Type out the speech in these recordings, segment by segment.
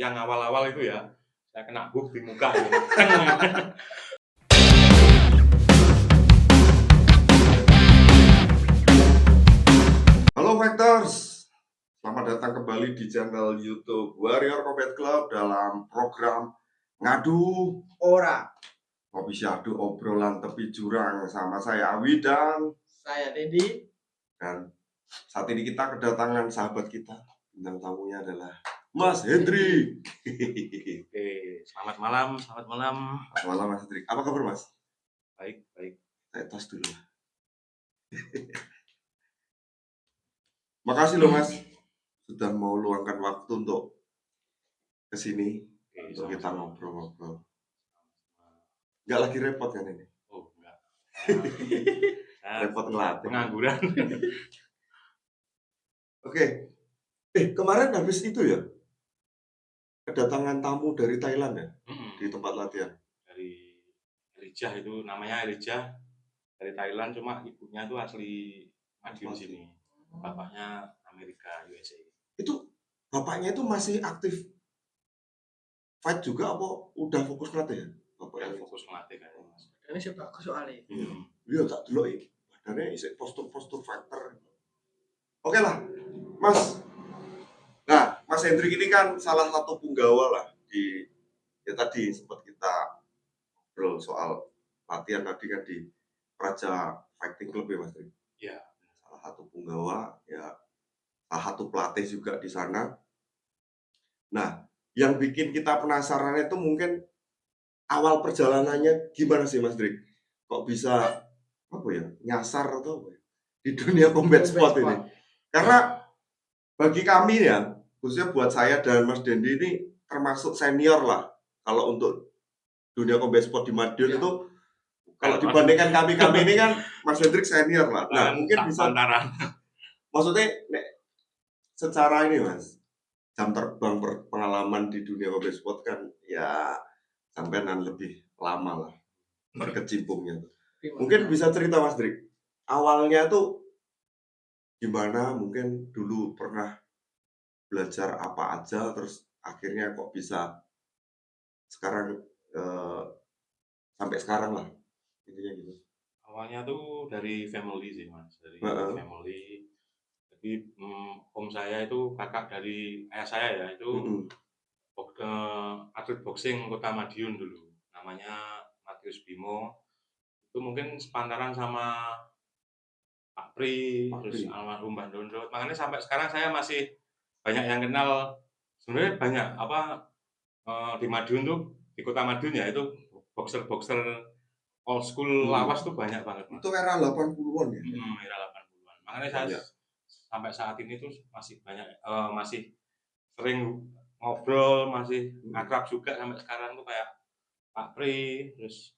siang awal-awal itu ya, saya kena hook di muka gitu. Halo Factors, selamat datang kembali di channel YouTube Warrior Combat Club dalam program Ngadu Ora. Kopi Syahdu obrolan tepi jurang sama saya Awi dan Saya Dedi. Dan saat ini kita kedatangan sahabat kita, bintang tamunya adalah Mas Hendrik. Oke, selamat malam. Selamat malam Mas Hendrik. Apa kabar Mas? Baik. Saya tos dulu. Makasih loh Mas, sudah mau luangkan waktu untuk kesini. Untuk kita ngobrol-ngobrol. Nggak lagi repot kan ini? Oh, enggak. Repot ngelatih. Pengangguran. Oke. Kemarin habis itu ya, kedatangan tamu dari Thailand ya, di tempat latihan. Dari Elijah itu, namanya Elijah. Dari Thailand, cuma ibunya tuh asli Madiun sini. Bapaknya Amerika, USA. Itu bapaknya itu masih aktif fight juga apa udah fokus ngelatih ya? Bapaknya fokus ngelatih kayaknya Mas. Ini siapa aku soalnya. Iya tak dulu ya. Badannya isi postur fighter. Oke lah, Mas. Nah, Mas Hendrik ini kan salah satu punggawa lah di ya tadi sempat kita ngobrol soal latihan tadi kan di Praja Fighting Club ya Mas Hendrik. Iya. Salah satu punggawa ya, salah satu pelatih juga di sana. Nah, yang bikin kita penasaran itu mungkin awal perjalanannya gimana sih Mas Hendrik? Kok bisa apa ya nyasar atau apa ya, di dunia combat sport ini? Karena bagi kami ya, khususnya buat saya dan Mas Dendi ini termasuk senior lah. Kalau untuk dunia combat sport di Madiun itu, kalau dibandingkan kami ini kan Mas Hendrik senior lah. Nah, mungkin bisa maksudnya secara ini Mas, jam terbang pengalaman di dunia combat sport kan ya sampean lebih lama lah berkecimpungnya. Mungkin bisa cerita Mas Hendrik, awalnya tuh gimana, mungkin dulu pernah belajar apa aja, terus akhirnya kok bisa sekarang sampai sekarang lah, intinya gitu. Awalnya tuh dari family sih Mas, dari family. Jadi om saya itu kakak dari ayah saya ya, itu atlet boxing Kota Madiun dulu, namanya Matius Bimo. Itu mungkin sepantaran sama Pak Pri, terus almarhum Mbah Dondot. Makanya sampai sekarang saya masih banyak yang kenal. Sebenarnya banyak di Madiun tuh, di Kota Madiun ya, itu boxer old school lawas tuh banyak banget Mas. Itu era 80-an ya? Era 80-an. Makanya saya sampai saat ini tuh masih banyak, masih sering ngobrol, masih akrab juga sampai sekarang tuh kayak Pak Pri, terus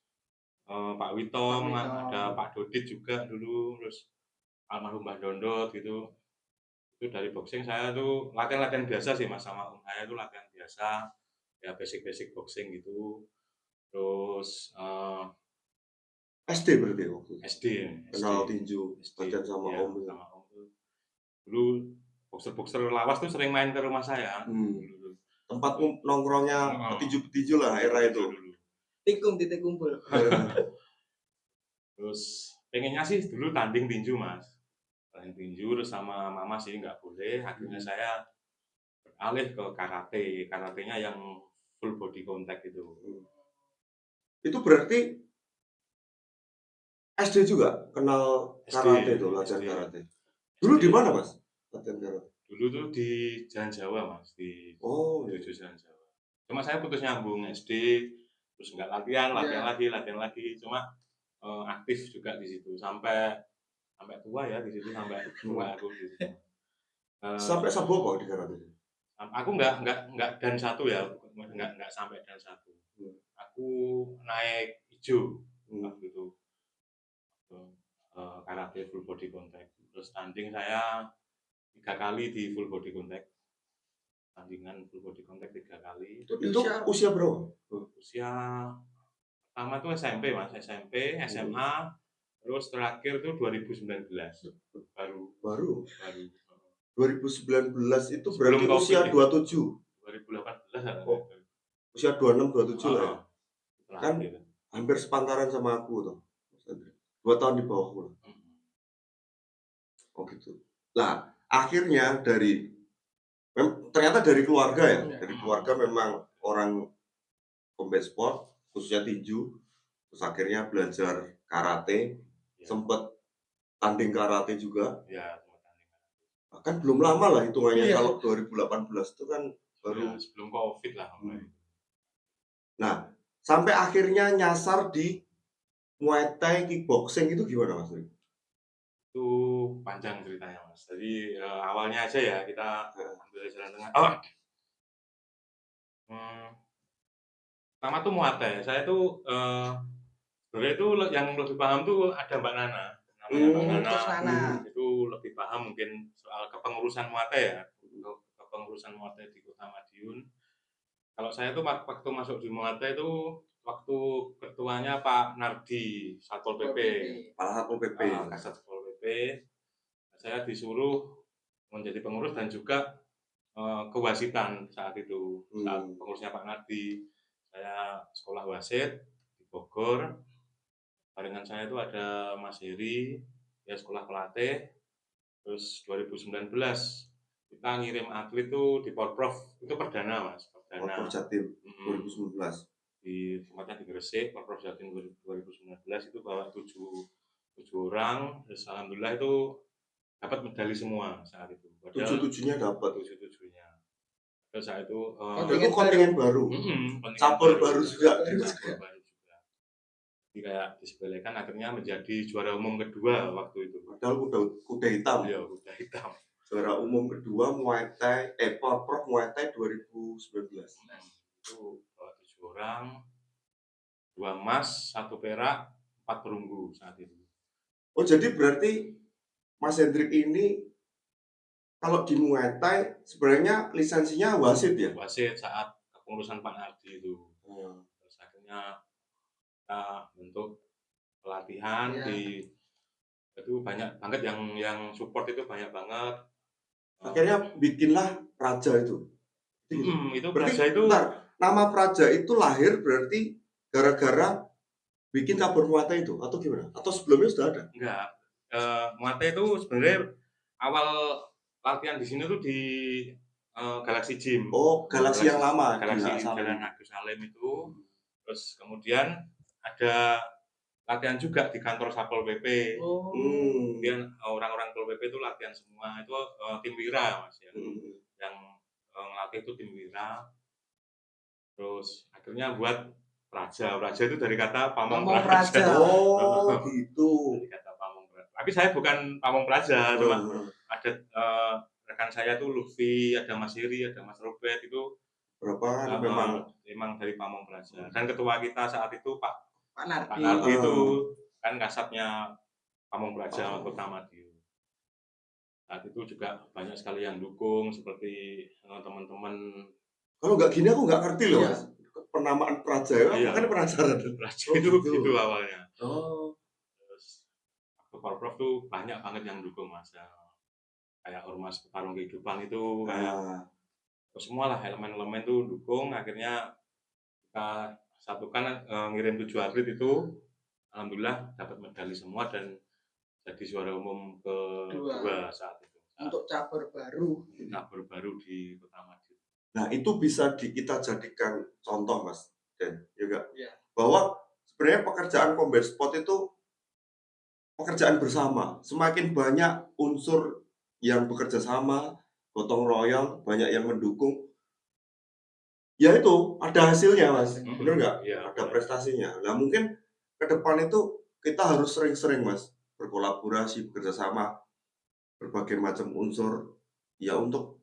Pak Witom, ada Pak Dodit juga dulu, terus almarhum Mbah Dondot gitu. Itu dari boxing saya tuh latihan biasa sih Mas, sama om saya tuh latihan biasa, ya basic boxing gitu. Terus SD berarti waktu SD kenal tinju, latihan sama om. Sama om tuh. Dulu boxer lawas tuh sering main ke rumah saya. Tempat nongkrongnya petinju lah era itu. Titik kumpul. Terus pengennya sih dulu tanding tinju Mas. Tanding tinju terus sama mama sih nggak boleh. Akhirnya saya beralih ke karate. Karatenya yang full body contact itu. Itu berarti SD juga kenal karate itu, latihan karate. Dulu di mana Mas latihan karate? Dulu tuh di Jalan Jawa Mas, di Jalan Jawa. Cuma saya putus nyambung SD, terus nggak latihan lagi. Cuma aktif juga di situ sampai tua ya di situ, sampai tua aku di situ. Sampai saboko di karate. Aku nggak dan satu ya, nggak sampai dan satu. Aku naik hijau waktu itu. Karate full body contact. Terus tanding saya 3 kali di full body contact. Tandingan full body contact 3 kali. Itu usia berapa? Usia pertama tuh SMP Mas, SMP, SMA, terus terakhir tuh 2019. Baru. 2019 itu berarti usia 27. 2018 ya. Oh, usia 26, 27 lah ya? Kan Terakhir. hampir sepantaran sama aku tuh, Mas Hendrik. 2 tahun di bawahku lah. Oh gitu. Nah, akhirnya ternyata dari keluarga ya, dari keluarga memang orang combat sport, khususnya tinju, terus akhirnya belajar karate, sempet tanding karate juga. Ya, Kan belum lama lah hitungannya, Iya. kalau 2018 itu kan baru sebelum COVID lah. Nah, sampai akhirnya nyasar di Muay Thai, kickboxing itu gimana Mas Rik? Itu panjang ceritanya Mas. Jadi awalnya aja ya kita ambil jalan tengah. Pertama tuh Muay Thai. Saya tuh sebenarnya itu yang lebih paham tuh ada Mbak Nana. Namanya Mbak Nana. Itu lebih paham mungkin soal kepengurusan Muay Thai ya. Untuk kepengurusan Muay Thai di Kota Madiun. Kalau saya tuh waktu masuk di Muay Thai itu waktu ketuanya Pak Nardi Satpol PP. Pak Satpol PP. Kasat Satpol PP. Saya disuruh menjadi pengurus dan juga kewasitan saat itu. Saat pengurusnya Pak Nardi, saya sekolah wasit di Bogor. Barengan saya itu ada Mas Heri, ya sekolah pelatih. Terus 2019 kita ngirim atlet tuh di Porprov, itu perdana Mas. Porprov Jatim 2019. Di tempatnya di Gresik, Porprov Jatim 2019 itu bawa 7 orang. Terus alhamdulillah itu dapat medali semua saat itu. 7-7-nya dapat. 7-7-nya. Terus saat itu itu kontingen baru. Cabur baru juga. Jadi kayak disepelekan akhirnya menjadi juara umum kedua waktu itu. Padahal kuda hitam. Iya, kuda hitam. Juara umum kedua Muay Thai, Porprov Muay Thai 2019. Itu 7 orang, 2 emas, 1 perak, 4 perunggu saat itu. Oh jadi berarti Mas Hendrik ini kalau di Muay Thai sebenarnya lisensinya wasit ya? Wasit saat kepengurusan Pak Nardi itu. Terus akhirnya kita bentuk pelatihan itu banyak banget yang support, itu banyak banget. Akhirnya bikinlah Praja itu. Itu berarti Praja itu nama Praja itu lahir berarti gara-gara bikin cabur Muay Thai itu atau gimana? Atau sebelumnya sudah ada? Enggak. Muay Thai itu sebenarnya awal latihan di sini tuh di Galaxy Gym. Oh, Galaxy yang lama, Galaxy Jalan Agus Salim itu. Terus kemudian ada latihan juga di kantor Satpol PP. Kemudian orang-orang Satpol PP itu latihan semua. Itu tim Wira Mas ya. Yang ngelatih itu tim Wira. Terus akhirnya buat Praja. Praja itu dari kata Pamong Praja. Oh, gitu. Dari kata Pamong Praja. Tapi saya bukan Pamong Praja, cuma ada rekan saya tuh Lutfi, ada Mas Heri, ada Mas Robert, itu berapa memang dari Pamong Praja. Dan ketua kita saat itu Pak Nardi itu kan kasatnya Pamong Praja Kota Madiun. Saat itu juga banyak sekali yang dukung, seperti teman-teman. Kalau nggak gini aku nggak ngerti loh Mas. Penamaan Praja ya, kan penasaran. Praja itu gitu awalnya. Terus Porprov tuh banyak banget yang dukung Mas. Kayak Ormas Petarung Kehidupan itu kayak semua lah elemen-elemen tuh dukung. Akhirnya kita satukan, ngirim 7 atlet itu, alhamdulillah dapat medali semua dan jadi juara umum kedua saat itu. Untuk cabur baru di Kota Madiun. Nah itu bisa kita jadikan contoh Mas Den juga bahwa sebenarnya pekerjaan combat sport itu pekerjaan bersama. Semakin banyak unsur yang bekerja sama, gotong royong, banyak yang mendukung, ya itu ada hasilnya Mas, bener nggak? Ada prestasinya. Nah mungkin ke depan itu kita harus sering-sering Mas berkolaborasi, bekerja sama, berbagai macam unsur ya untuk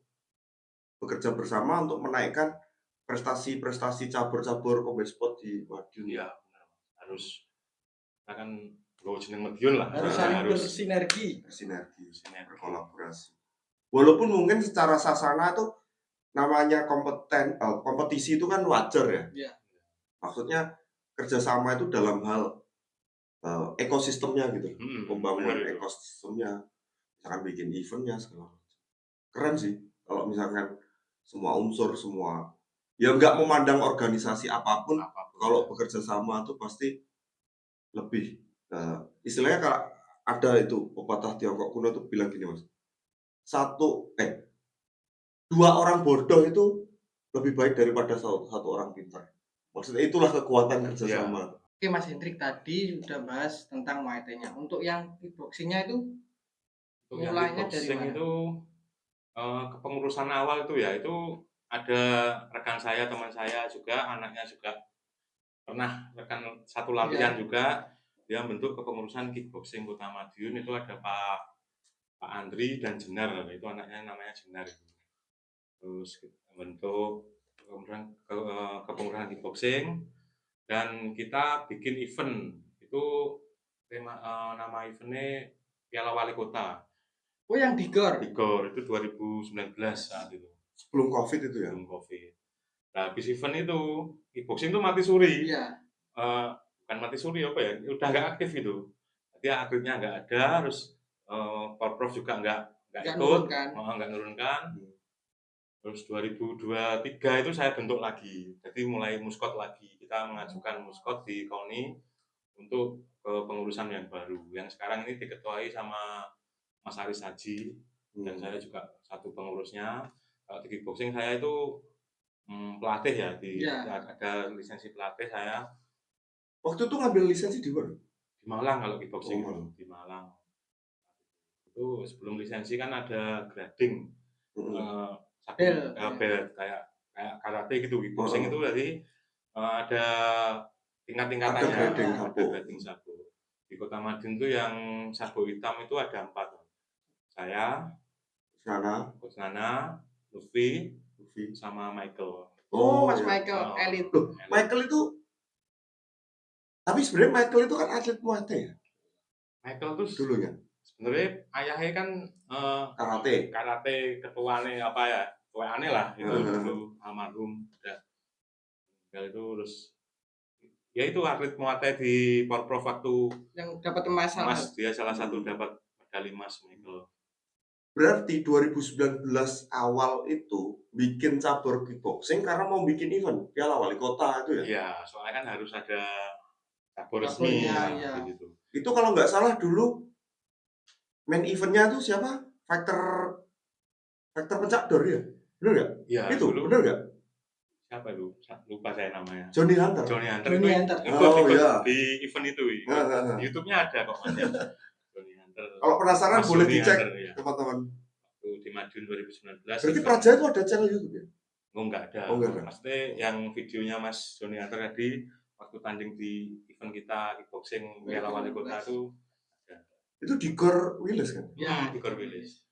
bekerja bersama untuk menaikkan prestasi-prestasi cabur-cabur combat sport di Madiun. Iya, harus kita kan go jeneng Madiun lah. Harus saling bersinergi, berkolaborasi. Walaupun mungkin secara sasana tuh namanya kompetisi itu kan wajar ya. Maksudnya kerjasama itu dalam hal ekosistemnya gitu, pembangunan ekosistemnya, misalkan bikin eventnya segala macam. Keren sih kalau misalkan semua unsur, semua ya nggak memandang organisasi apapun, kalau bekerja sama tuh pasti lebih istilahnya kalau ada itu pepatah Tiongkok kuno tuh bilang gini Mas, dua orang bodoh itu lebih baik daripada satu orang pintar. Maksudnya itulah kekuatan kerjasama. Oke Mas Hendrik, tadi sudah bahas tentang Muay Thai-nya. Untuk yang kickboxing-nya itu mulainya dari mana? Itu kepengurusan awal itu ya, itu ada rekan saya, teman saya juga, anaknya juga pernah rekan satu latihan juga, dia bentuk kepengurusan kickboxing Kota Madiun. Itu ada Pak Andri dan Jenar, itu anaknya namanya Jenar. Terus bentuk kepengurusan kickboxing, dan kita bikin event itu nama eventnya Piala Wali Kota. Oh, yang di GOR? Di GOR itu 2019 saat itu. Sebelum COVID itu ya? Sebelum COVID. Nah, habis event itu, kickboxing itu mati suri. Iya. Bukan mati suri apa ya, udah nggak aktif itu. Jadi atletnya nggak ada, terus Porprov juga nggak ikut, nggak nurunkan. Terus 2023 itu saya bentuk lagi, jadi mulai muskot lagi. Kita mengajukan muskot di KONI untuk pengurusan yang baru, yang sekarang ini diketuai sama Mas Aris Haji, dan saya juga satu pengurusnya. Kalau di kickboxing saya itu pelatih ya, ada lisensi pelatih saya. Waktu itu ngambil lisensi di mana? Di Malang kalau kickboxing. Di Malang. Itu sebelum lisensi kan ada grading. Belt kayak karate gitu, kickboxing itu jadi ada tingkat-tingkatannya, ada grading sabuk. Di Kota Madiun itu yang sabuk hitam itu ada 4. Saya, Coach Nana, Luffy, sama Michael. Mas Michael, elit. Michael itu, tapi sebenarnya Michael itu kan atlet Muay Thai ya? Michael tuh dulunya sebenarnya ayahnya kan karate ketuane apa ya, ketuane lah itu dulu almarhum udah tinggal itu. Terus ya itu atlet Muay Thai di Porprov waktu yang dapat emas, dia salah satu dapat medali emas. Michael. Berarti 2019 awal itu bikin cabur kickboxing karena mau bikin event Piala Wali Kota itu ya? Iya, soalnya kan harus ada cabur resmi ya. Gitu. Itu kalau nggak salah dulu main eventnya tuh siapa? Fighter pencak dor ya? Bener nggak? Iya. Itu bener nggak? Siapa itu? Lupa saya namanya. Johnny Hunter. Ikut di event itu. Di YouTube-nya ada kok Mas ya. Johnny Hunter. Kalau penasaran boleh dicek teman-teman. Di Madiun 2019. Berarti Praja itu ada channel YouTube ya? Oh, enggak ada. Maksudnya yang videonya Mas Johnny Hunter tadi waktu tanding di event kita kickboxing Piala Wali Kota itu ada. Itu di GOR Wilis kan? Ya, di GOR Wilis.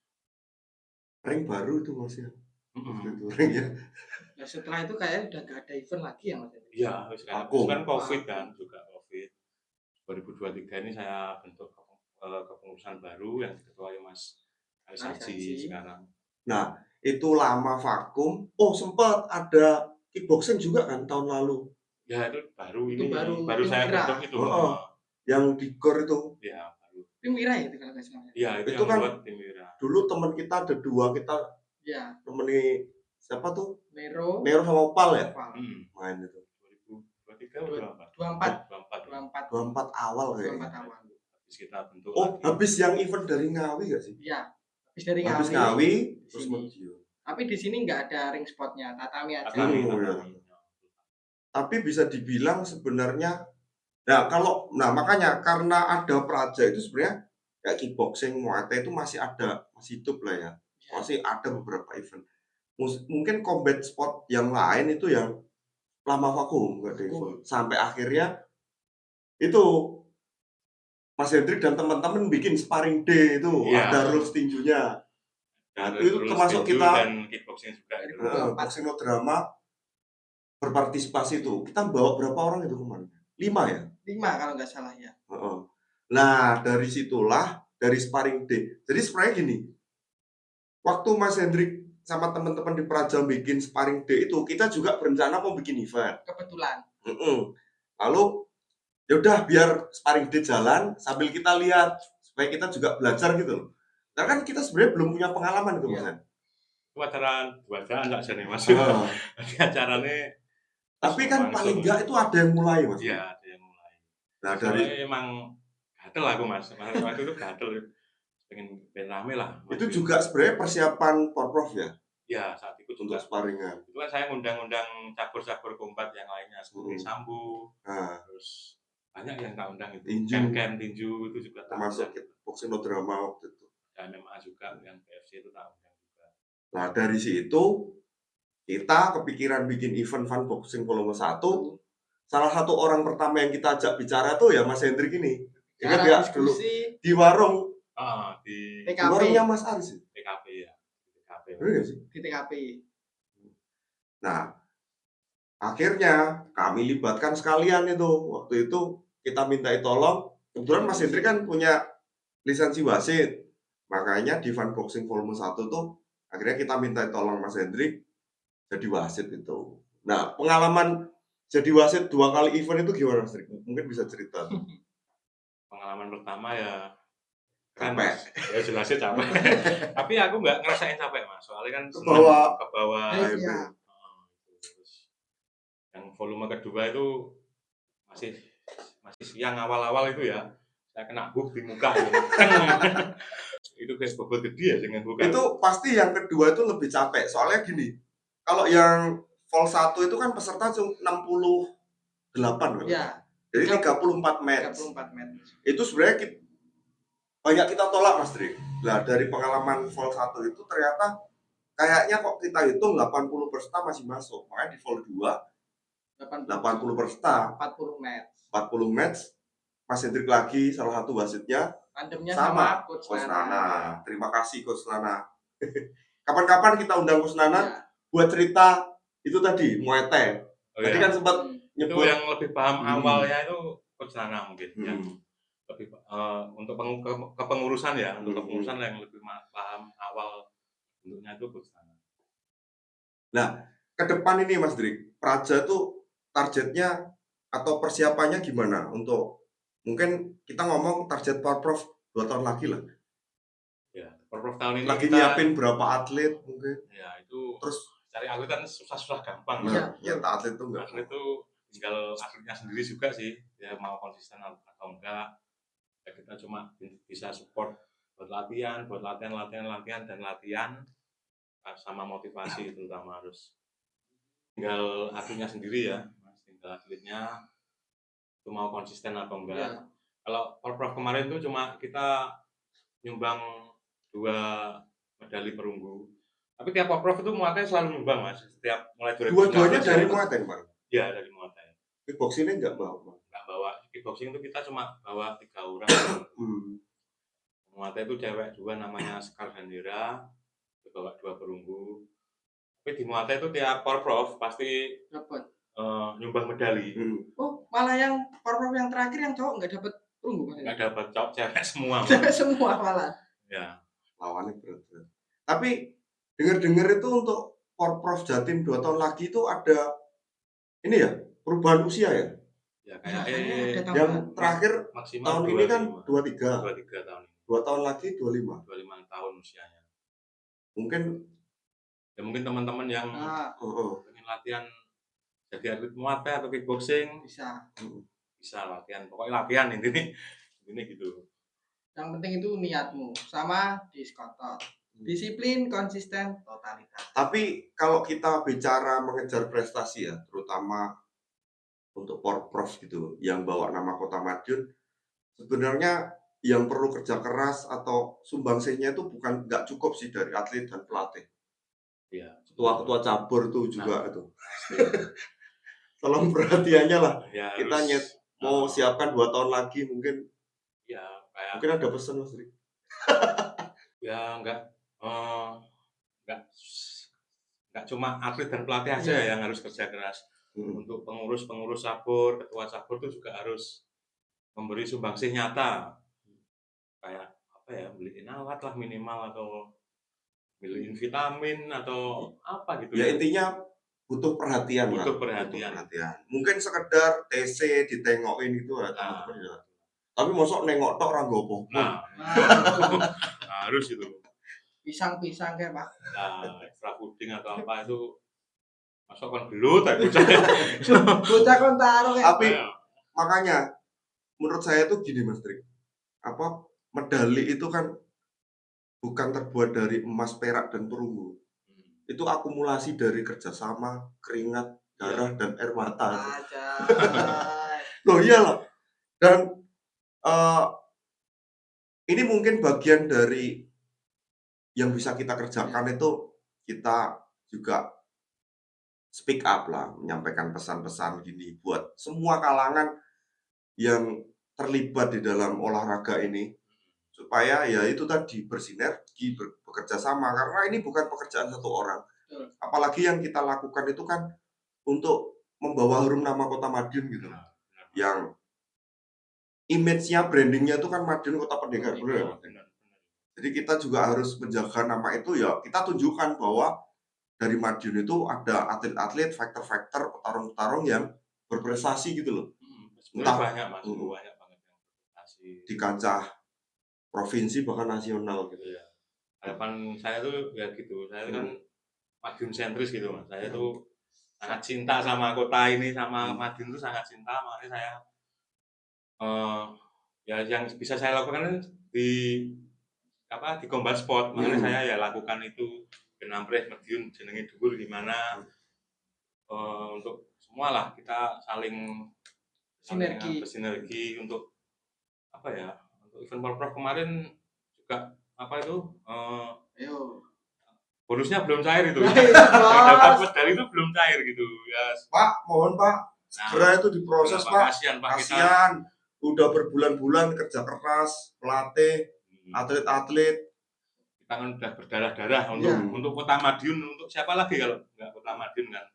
Ring baru itu Mas ya? Itu ring ya. Nah, setelah itu kayak udah gak ada event lagi ya Mas? Iya, sekarang COVID kan, juga COVID. 2023 ini saya bentuk kepengurusan baru yang diketuai Mas Aris Haji sekarang. Nah, itu lama vakum. Oh, sempat ada kickboxing juga kan tahun lalu. Ya, itu baru saya bentuk itu. Yang di GOR itu. Ya, baru. Tim Wira ya itu kalau nggak salah. Iya, itu yang buat Tim Wira. Dulu teman kita ada 2, kita temani siapa tuh? Nero sama Opal ya? Main itu. 2023 24 awal kayaknya. 24 awal. Habis kita bentuk. Habis yang event dari Ngawi gak sih? Iya. Habis dari Ngawi terus Madiun. Tapi di sini nggak ada ring spotnya, tatami aja. Tapi bisa dibilang sebenarnya, makanya karena ada Praja itu sebenarnya kayak kickboxing, Muay Thai itu masih hidup lah ya. Masih ada beberapa event. Mungkin combat sport yang lain itu yang lama vakum nggak ada event. Sampai akhirnya itu Mas Hendrik dan teman-teman bikin sparring day itu, ada rules tinjunya. Itu termasuk kita dan kickboxing juga. Boxing no drama berpartisipasi itu. Kita bawa berapa orang itu kemarin? 5 ya? 5 kalau nggak salah ya. Nah, dari situlah, dari sparring day. Jadi sebenarnya gini, waktu Mas Hendrik sama teman-teman di Praja bikin sparring day itu, kita juga berencana mau bikin event. Kebetulan. Lalu, yaudah biar sparring day jalan sambil kita lihat supaya kita juga belajar gitu loh. Karena kan kita sebenarnya belum punya pengalaman itu Mas. Itu acara dua-duaan tak jane Mas. Heeh. Jadi acarane Tapi kan paling enggak itu ada yang mulai, Mas. Iya, ada yang mulai. Nah, Soalnya dari emang gatel aku, Mas. Waktu itu gatel, pengen rame lah. itu juga sebenarnya persiapan Porprov ya Ya, saat itu untuk juga. sparingan. Itu kan saya ngundang-undang cabur-cabur kombat yang lainnya seperti Sambu, Nah, terus banyak yang tak undang itu. Tinju. Camp tinju itu juga tak termasuk undang. boxing no drama waktu itu. Dan MMA juga yang PFC itu tak undang juga. Nah, dari situ kita kepikiran bikin event fun boxing volume 1. Salah satu orang pertama yang kita ajak bicara tuh ya Mas Hendrik ini. Ingat ya dulu di warung Di warungnya Mas Aris. TKP ya. TKP. Bener sih? Di TKP. Nah, akhirnya kami libatkan sekalian itu. Waktu itu kita minta tolong. Kebetulan Mas Hendrik kan punya lisensi wasit. Makanya di Fun Boxing Volume 1 tuh akhirnya kita minta tolong Mas Hendrik jadi wasit itu. Nah, pengalaman jadi wasit 2 kali event itu gimana Mas Hendrik? Mungkin bisa cerita. Pengalaman pertama ya Capek. Ya jelasnya capek. Tapi aku nggak ngerasain capek Mas. Soalnya kan Ke bawah. Iya. Yang volume kedua itu masih siang awal-awal itu ya. Saya kena hook di muka gitu. Itu kayak bobot gede ya dengan hook. Itu pasti yang kedua itu lebih capek. Soalnya gini, kalau yang vol 1 itu kan peserta cuma 68 kan? Iya. Jadi 34 match. 34 match. Itu sebenarnya banyak kita tolak Mas Drik. Nah, dari pengalaman vol 1 itu ternyata kayaknya kok kita hitung 80 peserta masih masuk. Makanya di vol 2 80 peserta, 40 match. 40 match. Mas Hendrik lagi salah satu wasitnya. Tandemnya sama Coach Nana. Terima kasih Coach Nana. Kapan-kapan kita undang Coach Nana ya. buat cerita itu tadi Muay Thai. Tadi kan sempat nyebut yang lebih paham awalnya itu Coach Nana mungkin ya. Lebih untuk kepengurusan ya, untuk kepengurusan yang lebih paham awal bentuknya itu Coach Nana. Nah, ke depan ini Mas Drik, Praja itu targetnya atau persiapannya gimana untuk mungkin kita ngomong target Porprov 2 tahun lagi lah. Ya, Porprov tahun ini lagi kita nyiapin berapa atlet mungkin. Ya, itu terus cari atlet kan susah-susah gampang. Nah, ya atlet itu enggak. Atlet itu tinggal atletnya sendiri juga sih, dia mau konsisten atau enggak. Ya, kita cuma bisa support buat latihan dan latihan sama motivasi terutama harus. Tinggal atletnya sendiri ya, tinggal atletnya itu mau konsisten atau enggak. Ya. Kalau Porprov kemarin itu cuma kita nyumbang 2 medali perunggu. Tapi tiap Porprov itu Muay Thai selalu nyumbang Mas. Setiap mulai 2019. Dua-duanya dari Muay Thai, Bang? Iya, dari Muay Thai. Kickboxing enggak bawa? Enggak bawa. Kickboxing itu kita cuma bawa 3 orang. Muay Thai itu cewek 2 namanya Sekar Handira, itu bawa 2 perunggu. Tapi di Muay Thai itu tiap Porprov pasti dapat nyumbang medali. Oh, malah yang Porprov yang terakhir yang cowok nggak dapat perunggu Mas? Nggak dapat, cowok cewek semua. Cewek semua malah. Ya. Lawannya berat. Tapi dengar-dengar itu untuk Porprov Jatim 2 tahun lagi itu ada ini ya, perubahan usia ya? Ya kayak yang terakhir maksimal tahun 25. Ini kan 23 tahun ini. 2 tahun lagi 25. 25 tahun usianya. Mungkin teman-teman yang ingin latihan jadi atlet Muay Thai atau kickboxing bisa latihan. Pokoknya latihan ini gitu. Yang penting itu niatmu sama diskotor. Disiplin, konsisten, totalitas. Tapi kalau kita bicara mengejar prestasi ya, terutama untuk Porprov gitu, yang bawa nama Kota Madiun, sebenarnya yang perlu kerja keras atau sumbangsihnya itu nggak cukup sih dari atlet dan pelatih. Iya. Ketua cabur tuh juga itu. Tolong perhatiannya lah. Ya, kita mau siapkan 2 tahun lagi mungkin. Ya, mungkin ada pesan Mas Rik. Ya enggak cuma atlet dan pelatih aja yang harus kerja keras. Untuk pengurus cabur, ketua cabur itu juga harus memberi sumbangsih nyata. Kayak apa ya, beliin alat lah minimal atau beliin vitamin atau apa gitu ya. Intinya butuh perhatian. Mungkin sekedar TC ditengokin gitu ya teman-teman ya. Tapi mosok nengok tok ora nggopo. Nah, harus itu. Pisang-pisang kayak Pak. Nah, extra puding atau apa itu masuk kan belut tapi bocah. Bocah kon taruh kayak. Tapi makanya menurut saya tuh gini Mas Trik. Apa medali itu kan bukan terbuat dari emas, perak dan perunggu. Itu akumulasi dari kerjasama, keringat, darah dan air mata. Loh iyalah. Dan ini mungkin bagian dari yang bisa kita kerjakan itu kita juga speak up lah, menyampaikan pesan-pesan gini buat semua kalangan yang terlibat di dalam olahraga ini supaya ya itu tadi bersinergi, bekerja sama karena ini bukan pekerjaan satu orang. Apalagi yang kita lakukan itu kan untuk membawa harum nama Kota Madiun gitu. Yang image-nya, branding-nya itu kan Madiun Kota Pendekar, benar. Jadi kita juga harus menjaga nama itu ya. Kita tunjukkan bahwa dari Madiun itu ada atlet-atlet, fighter-fighter, petarung-petarung yang berprestasi gitu loh. Entah banyak Mas, banyak banget yang berprestasi di kancah provinsi bahkan nasional gitu ya. Harapan saya tuh ya gitu. Saya kan Madiun sentris gitu Mas. Saya tuh sangat cinta sama kota ini, sama Madiun tuh sangat cinta, makanya saya ya yang bisa saya lakukan di Combat Sport, makanya saya ya lakukan itu benampres Madiun jenenge dhuwur gimana untuk semua lah kita saling bersinergi untuk apa ya, untuk event Porprov kemarin juga apa itu bonusnya belum cair itu. Dapat medali itu belum cair gitu ya. Pak, mohon Pak, segera itu diproses Pak. Kasihan. Udah berbulan-bulan kerja keras, pelatih, atlet-atlet. Kita kan udah berdarah-darah untuk Kota Madiun, untuk siapa lagi kalau nggak Kota Madiun kan.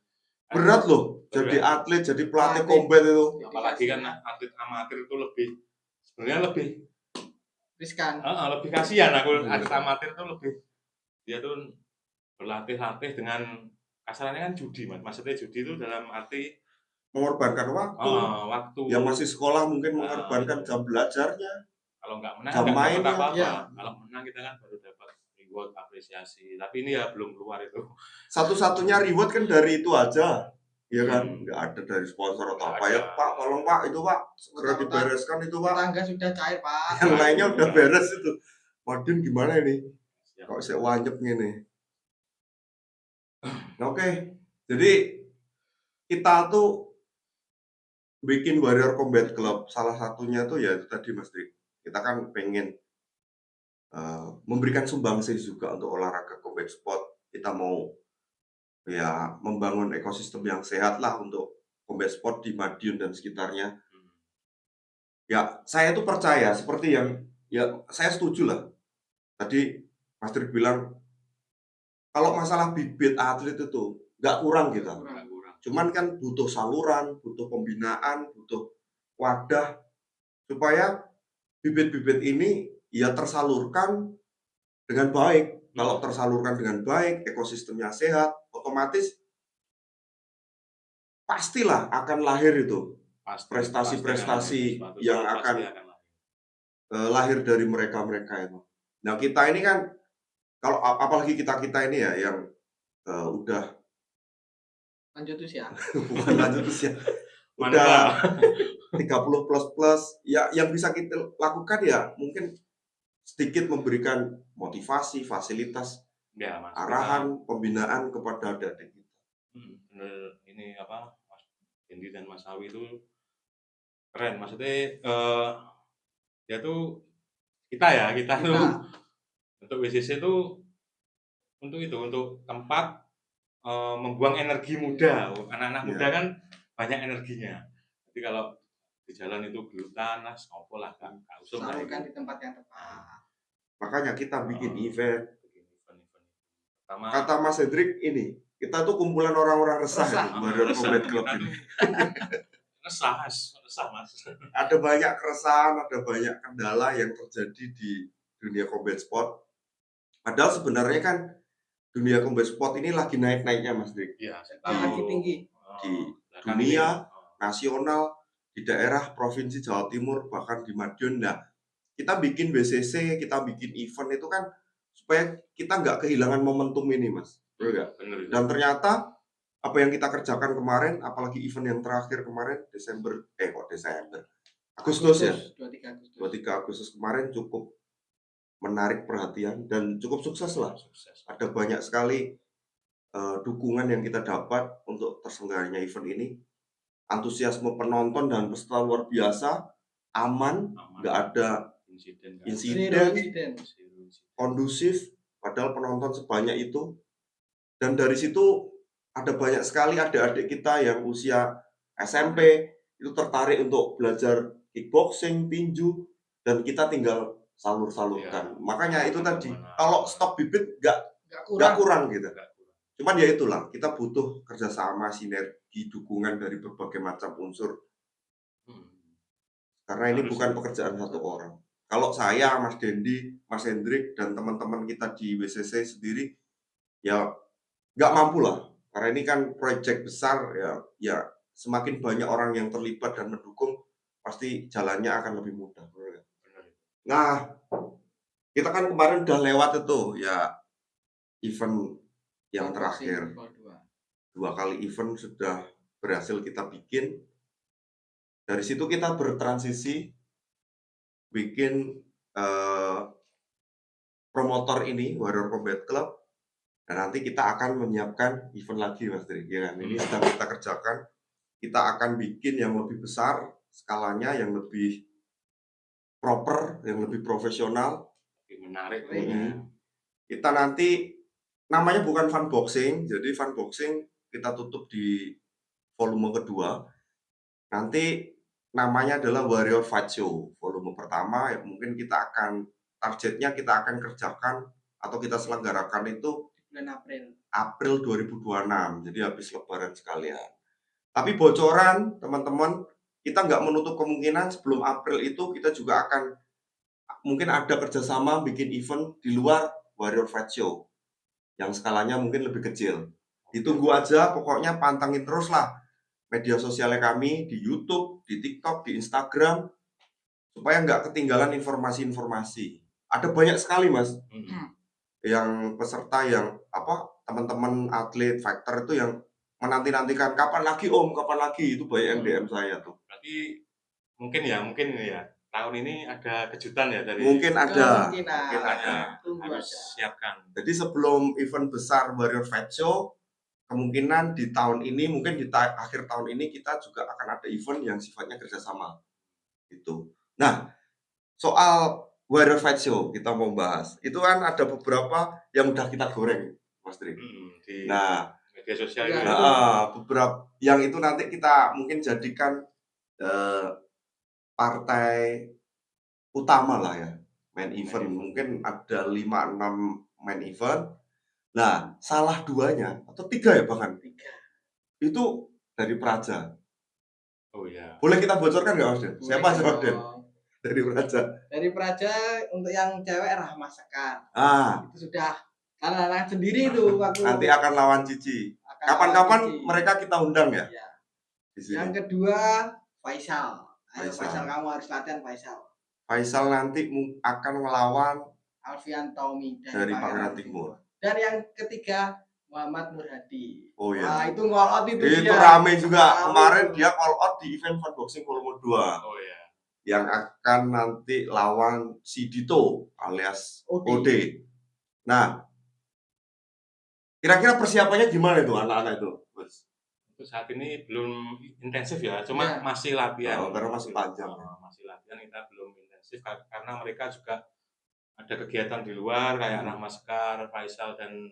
Berat loh, jadi atlet, jadi pelatih combat itu. Apalagi kan atlet amatir itu sebenarnya lebih riskan. Lebih kasihan aku atlet amatir itu lebih dia tuh berlatih-latih dengan kasarnya kan judi Mas. Maksudnya judi itu dalam arti mengorbankan waktu. Yang masih sekolah mungkin mengorbankan jam belajarnya. Kalau nggak menang nggak dapat apa-apa. Kalau menang kita kan baru dapat reward, apresiasi. Tapi ini ya belum keluar itu. Satu-satunya reward kan dari itu aja. Ya kan, nggak ada dari sponsor atau apa ya Pak, tolong Pak itu Pak segera dibereskan itu Pak. Tangga sudah cair Pak. Yang lainnya udah beres itu. Madiun gimana ini? Kok saya wanyep gini? Oke, jadi kita tuh bikin Warrior Combat Club salah satunya tuh ya itu tadi Mas Drik. Kita kan pengen memberikan sumbangsi juga untuk olahraga combat sport. Kita mau ya membangun ekosistem yang sehat lah untuk combat sport di Madiun dan sekitarnya. Ya saya tuh percaya seperti yang ya saya setuju lah. Tadi Mas Drik bilang kalau masalah bibit atlet itu nggak kurang kita. Cuman kan butuh saluran, butuh pembinaan, butuh wadah supaya bibit-bibit ini ya tersalurkan dengan baik. Kalau tersalurkan dengan baik, ekosistemnya sehat, otomatis pastilah akan lahir itu prestasi-prestasi yang akan lahir dari mereka-mereka itu. Nah kita ini kan kalau apalagi kita ini ya yang udah lanjut usia. Bukan lanjut usia. Udah 30 plus ya yang bisa kita lakukan ya mungkin sedikit memberikan motivasi, fasilitas, ya, Mas, arahan, pembinaan kepada adik-adik kita. Bener ini apa Mas Dendi dan Mas Awi itu keren, maksudnya ya tuh kita tuh untuk WCC tuh untuk tempat membuang energi muda. Anak-anak muda kan banyak energinya. Jadi kalau di jalan itu gelutan lah, ngopo lah kan, usum lah di tempat yang tepat. Makanya kita bikin event. Kata Mas Hendrik ini, kita tuh kumpulan orang-orang resah ya, Warrior Combat Club ini. Resah Mas. Ada banyak keresahan, ada banyak kendala yang terjadi di dunia combat sport. Padahal sebenarnya kan dunia combat sport ini lagi naik-naiknya Mas Dik. Iya, lagi tinggi. Di dunia, nasional, di daerah Provinsi Jawa Timur, bahkan di Madiun. Nah, kita bikin BCC, kita bikin event itu kan supaya kita nggak kehilangan momentum ini, Mas. Betul nggak? Bener itu. Dan ternyata apa yang kita kerjakan kemarin, apalagi event yang terakhir kemarin Agustus ya. 23 Agustus kemarin cukup menarik perhatian dan cukup sukses lah. Sukses. Ada banyak sekali dukungan yang kita dapat untuk terselenggaranya event ini. Antusiasme penonton dan peserta luar biasa, aman, nggak ada insiden, kondusif, padahal penonton sebanyak itu. Dan dari situ ada banyak sekali adik-adik kita yang usia SMP itu tertarik untuk belajar kickboxing, tinju, dan kita tinggal salur-salurkan. Makanya itu tadi, kalau stok bibit nggak kurang gitu. Cuman ya itulah, kita butuh kerjasama, sinergi, dukungan dari berbagai macam unsur. Karena ini bukan pekerjaan satu orang. Kalau saya, Mas Dendi, Mas Hendrik, dan teman-teman kita di WCC sendiri, ya nggak mampu lah. Karena ini kan proyek besar, ya semakin banyak orang yang terlibat dan mendukung, pasti jalannya akan lebih mudah. Nah, kita kan kemarin udah lewat itu, ya event yang terakhir. 2 kali event sudah berhasil kita bikin. Dari situ kita bertransisi bikin promotor ini, Warrior Combat Club, dan nanti kita akan menyiapkan event lagi, Mas Tri. Ya kan? Ini sedang kita kerjakan. Kita akan bikin yang lebih besar skalanya, yang lebih proper, yang lebih profesional, lebih menarik. Kita nanti namanya bukan fun boxing, jadi fun boxing kita tutup di volume kedua. Nanti namanya adalah Warrior Fight Show. Volume pertama ya mungkin targetnya kita akan kerjakan atau kita selenggarakan itu bulan April 2026. Jadi habis lebaran sekalian. Tapi bocoran teman-teman, kita nggak menutup kemungkinan sebelum April itu kita juga akan mungkin ada kerjasama bikin event di luar Warrior Fight Show yang skalanya mungkin lebih kecil. Ditunggu aja, pokoknya pantengin terus lah media sosialnya kami di YouTube, di TikTok, di Instagram, supaya nggak ketinggalan informasi-informasi. Ada banyak sekali, Mas, yang peserta yang teman-teman atlet fighter itu yang menanti-nantikan kapan lagi Om, kapan lagi, itu banyak yang DM saya tuh. Berarti mungkin ya tahun ini ada kejutan ya dari mungkin ada. Harus siapkan. Jadi sebelum event besar Warrior Fight Show, kemungkinan di tahun ini, mungkin di akhir tahun ini kita juga akan ada event yang sifatnya kerjasama gitu. Nah, soal Warrior Fight Show kita mau bahas, itu kan ada beberapa yang udah kita goreng, Mas Tri. Nah, media sosial beberapa yang itu nanti kita mungkin jadikan partai utama lah ya, main event. Mungkin ada 5-6 main event. Nah, salah 2-nya atau 3 ya bahkan. 3. Itu dari Praja. Oh ya. Boleh kita bocorkan nggak, Mas Den? Siapa Den? Dari Praja. Dari Praja untuk yang cewek Rahma Sekar. Itu sudah anak-anak sendiri itu waktu nanti akan lawan Cici. Kapan-kapan mereka kita undang ya? Iya. Yang kedua Faisal. Faisal, kamu harus latihan Faisal. Faisal nanti akan melawan Alfian Tommy dari Pangeran Timur. Dan yang ketiga Muhammad Nur Hadi. Oh iya. Wah, itu all out itu dia. Rame juga. Kemarin dia all out di event Fun Boxing volume 2. Oh iya. Yang akan nanti lawan si Dito alias Ode. Nah, kira-kira persiapannya gimana itu anak-anak itu, Mas? Untuk saat ini belum intensif ya, cuma masih latihan. Karena masih panjang. Masih latihan, kita belum intensif karena mereka juga ada kegiatan di luar kayak Rahma Sekar, Faisal dan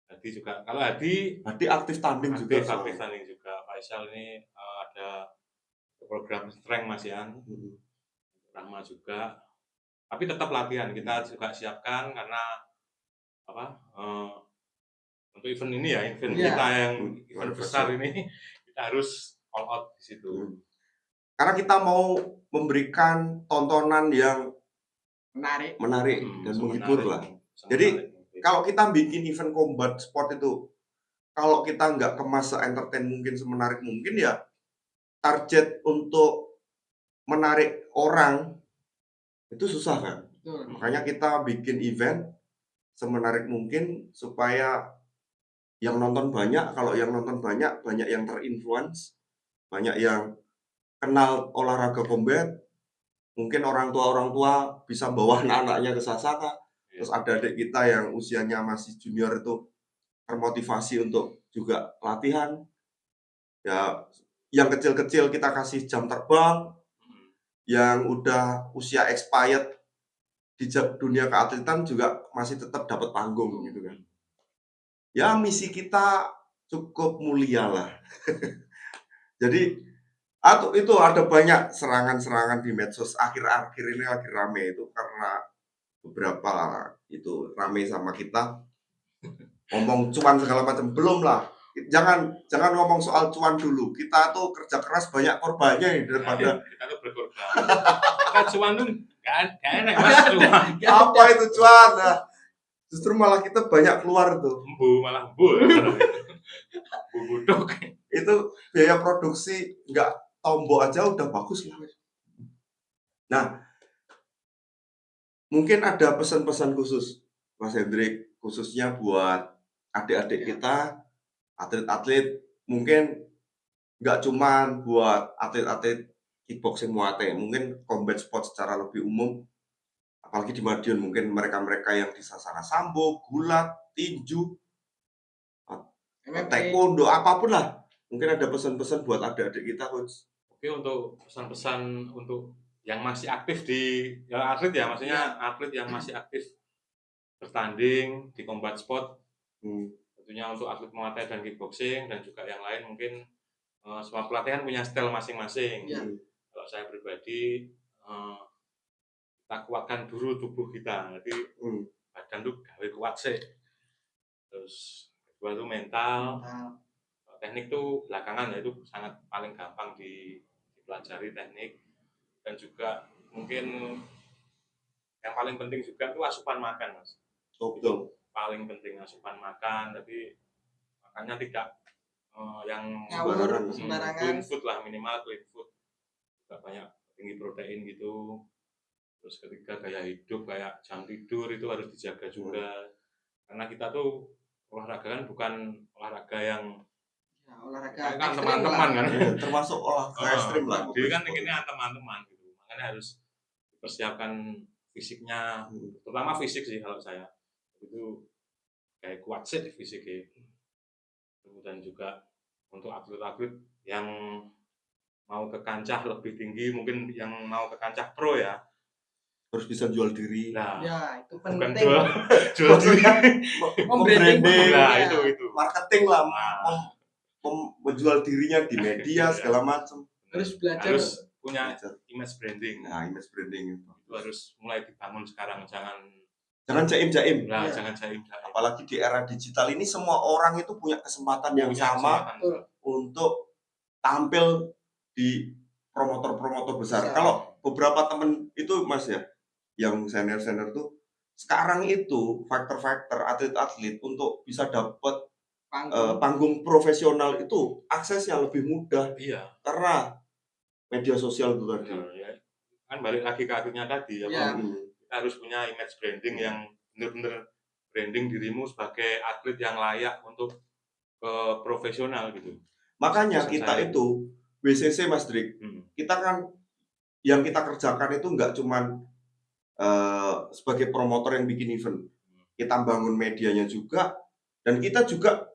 Hadi juga. Kalau Hadi aktif tanding juga. Aktif tanding juga. Faisal ini ada program strength Mas Yan. Rahma juga. Tapi tetap latihan, kita juga siapkan karena untuk event ini ya, event kita yang event besar ini kita harus all out di situ. Karena kita mau memberikan tontonan yang menarik dan menghibur lah. Jadi kalau kita bikin event combat sport itu, kalau kita nggak kemas se-entertain mungkin, semenarik mungkin ya, target untuk menarik orang itu susah kan. Makanya kita bikin event semenarik mungkin supaya yang nonton banyak. Kalau yang nonton banyak yang terinfluence, banyak yang kenal olahraga combat. Mungkin orang tua bisa bawa anak-anaknya ke sana. Terus adik-adik kita yang usianya masih junior itu termotivasi untuk juga latihan. Ya, yang kecil-kecil kita kasih jam terbang, yang udah usia expired di dunia keatletan juga masih tetap dapat panggung gitu kan. Ya, misi kita cukup mulia lah. Jadi itu ada banyak serangan-serangan di medsos akhir-akhir ini lagi rame itu karena beberapa itu rame sama kita ngomong cuan segala macam. Belum lah, jangan ngomong soal cuan dulu. Kita tuh kerja keras banyak korbannya nih daripada kita tuh berkorban. Kan cuan tuh gak enak Mas cuan. Apa itu cuan? Nah, justru malah kita banyak keluar tuh. Malah bu budok. Itu biaya produksi nggak tombok aja udah bagus lah. Nah, mungkin ada pesan-pesan khusus Mas Hendrik, khususnya buat adik-adik kita, atlet-atlet, mungkin nggak cuman buat atlet-atlet kickboxing Muay Thai, mungkin combat sport secara lebih umum, apalagi di Madiun, mungkin mereka-mereka yang di Sasana Sambo, gulat, tinju, taekwondo, apapun lah. Mungkin ada pesan-pesan buat adik-adik kita, Coach. Oke, untuk pesan-pesan untuk yang masih aktif di atlet ya, maksudnya atlet yang masih aktif bertanding di combat sport, tentunya untuk atlet Muay Thai dan kickboxing dan juga yang lain mungkin semua pelatihan punya style masing-masing. Kalau saya pribadi kita kuatkan dulu tubuh kita, jadi badan tuh gawe kuat sih. Terus kedua itu mental. Teknik tuh belakangan ya, itu sangat paling gampang dipelajari teknik, dan juga mungkin yang paling penting juga itu asupan makan, Mas. Betul. Paling penting asupan makan, tapi makannya tidak yang sembarangan. Clean food lah, minimal clean food. Juga banyak tinggi protein gitu. Terus ketiga gaya hidup, kayak jam tidur itu harus dijaga juga. Karena kita tuh olahraga kan bukan olahraga yang olahraga kan teman-teman kan, termasuk olahraga ekstrim lah. Jadi kan ini teman-teman gitu, makanya harus dipersiapkan fisiknya, terutama fisik sih kalau saya itu kayak kuat sih fisiknya. Dan juga untuk atlet-atlet yang mau ke kancah lebih tinggi, mungkin yang mau ke kancah pro ya, harus bisa jual diri. Nah, ya itu bukan penting. jual diri, branding, nah itu marketing lah, menjual dirinya di media segala macam. Harus belajar, harus punya image branding. Nah, image branding itu harus mulai dibangun sekarang, jangan jaim-jaim. Nah, jangan jaim. Apalagi di era digital ini semua orang itu punya kesempatan yang sama untuk tampil di promotor-promotor besar. Kalau beberapa temen itu Mas ya, yang senior-senior tuh sekarang itu faktor-faktor atlet-atlet untuk bisa dapat panggung profesional itu aksesnya lebih mudah. Iya. Karena media sosial itu tadi. Ya. Kan balik lagi ke atletnya tadi ya. Kita harus punya image branding yang benar-benar branding dirimu sebagai atlet yang layak untuk profesional gitu. Makanya kita itu WCC Mas Drik, kita kan yang kita kerjakan itu nggak cuman sebagai promotor yang bikin event, kita bangun medianya juga, dan kita juga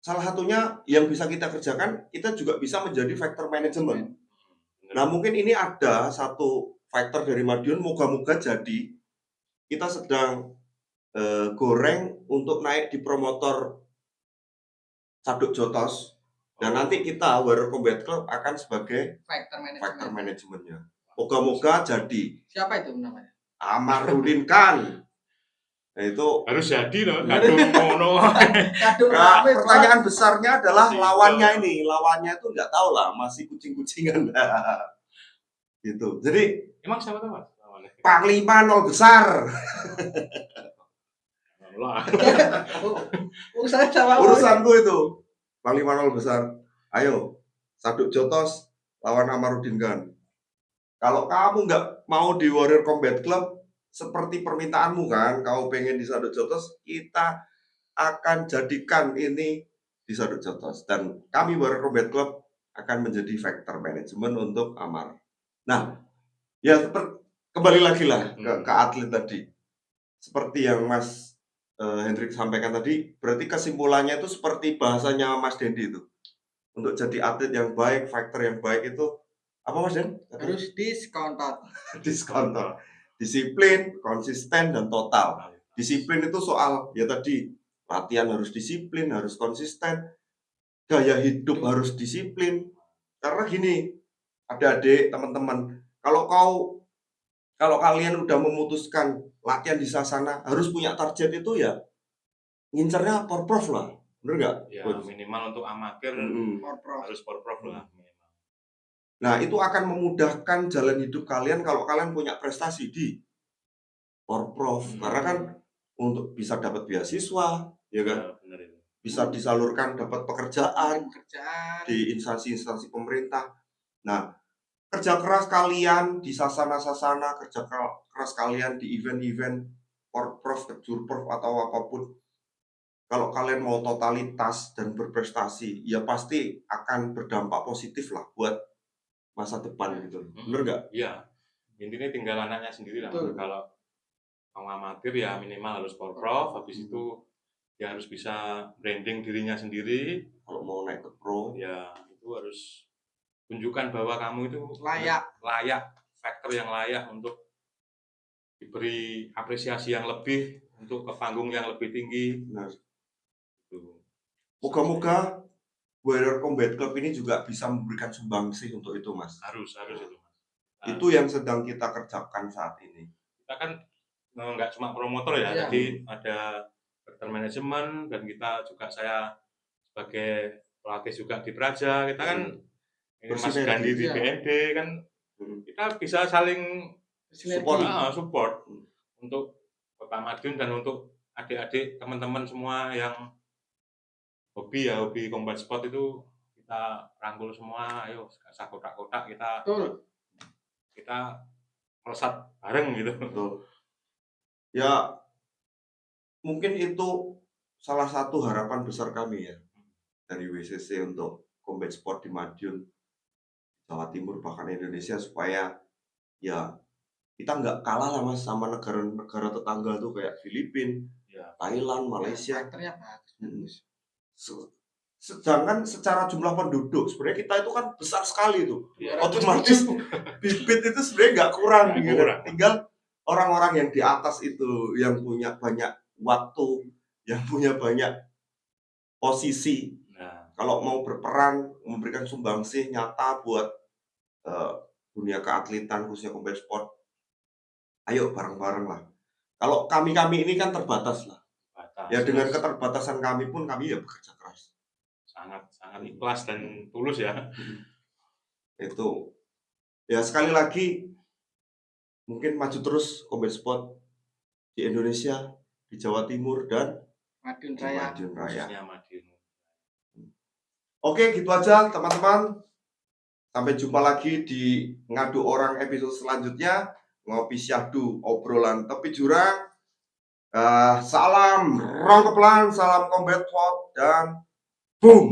salah satunya yang bisa kita kerjakan, kita juga bisa menjadi factor management. Nah mungkin ini ada satu faktor dari Madiun, moga-moga jadi kita sedang goreng untuk naik di promotor Saduk Jotos, dan nanti kita Warrior Combat Club akan sebagai factor manajemennya. Moga-moga jadi. Siapa itu namanya? Amarudin Khan. Nah, itu harus jadi loh. Nah, pertanyaan besarnya adalah lawannya ini. Lawannya itu nggak tahu lah, masih kucing-kucingan. Gitu. Jadi emang siapa tahu? Panglima nol besar. Urusanku itu. Panglima nol besar. Ayo, Saduk Jotos lawan Amarudin Khan. Kalau kamu nggak mau di Warrior Combat Club, seperti permintaanmu kan, kau pengen di Sadok Jotos, kita akan jadikan ini di Sadok Jotos. Dan kami Warrior Combat Club akan menjadi factor management untuk Amar. Nah, ya kembali lagi lah ke atlet tadi. Seperti yang Mas Hendrik sampaikan tadi, berarti kesimpulannya itu seperti bahasanya Mas Dendi itu. Untuk jadi atlet yang baik, fighter yang baik itu apa Mas Den? Harus diskontot. Diskontot. Disiplin, konsisten, dan total. Disiplin itu soal ya tadi latihan harus disiplin, harus konsisten, gaya hidup harus disiplin. Karena gini, adik-adik, teman-teman, kalau kalian udah memutuskan latihan di Sasana harus punya target itu ya ngincernya porprov lah, bener nggak? Ya, minimal untuk amatir harus porprov lah. Nah, itu akan memudahkan jalan hidup kalian kalau kalian punya prestasi di porprov, karena kan untuk bisa dapat beasiswa, ya kan? Ya, bener itu. Bisa disalurkan dapat pekerjaan di instansi-instansi pemerintah. Nah, kerja keras kalian di sasana-sasana, kerja keras kalian di event-event porprov, jurprov atau apapun, kalau kalian mau totalitas dan berprestasi, ya pasti akan berdampak positif lah buat masa depan gitu. Bener nggak? Iya. Intinya tinggal anaknya sendiri lah. Kalau mau amatir ya minimal harus porprov, habis itu ya harus bisa branding dirinya sendiri. Kalau mau naik ke pro, ya itu harus tunjukkan bahwa kamu itu layak, faktor yang layak untuk diberi apresiasi yang lebih, untuk ke panggung yang lebih tinggi. Benar. Moga-moga Warrior Combat Club ini juga bisa memberikan sumbangsi untuk itu, Mas. Harus itu, Mas. Itu yang sedang kita kerjakan saat ini. Kita kan nggak cuma promotor ya, jadi ada factor manajemen, dan kita juga, saya sebagai pelatih juga di Praja, kita kan Mas Gandhi di BND kan, kita bisa saling support untuk Kota Madiun dan untuk adik-adik teman-teman semua yang hobi combat sport itu, kita rangkul semua, ayo kasih kotak-kotak, kita melesat bareng gitu. Betul. Ya, mungkin itu salah satu harapan besar kami ya dari WCC untuk combat sport di Madiun, Jawa Timur, bahkan Indonesia, supaya ya kita nggak kalah lah Mas sama negara-negara tetangga tuh kayak Filipina, Thailand, Malaysia. Sedangkan secara jumlah penduduk sebenarnya kita itu kan besar sekali tuh. Otomatis bibit itu sebenarnya nggak kurang gitu. Tinggal orang-orang yang di atas itu yang punya banyak waktu, yang punya banyak posisi. Kalau mau berperan, memberikan sumbangsih nyata buat dunia keatletan khususnya combat sport, ayo bareng-bareng lah. Kalau kami ini kan terbatas lah. Ya dengan keterbatasan kami pun kami ya bekerja keras. Sangat ikhlas dan tulus ya. Itu. Ya sekali lagi mungkin maju terus combat sport di Indonesia, di Jawa Timur dan Madiun Raya. Madiun. Oke, gitu aja teman-teman. Sampai jumpa lagi di Ngadu Orang episode selanjutnya. Ngopi syahdu, obrolan tepi jurang. Salam rongkeplan, salam combat sport, dan boom.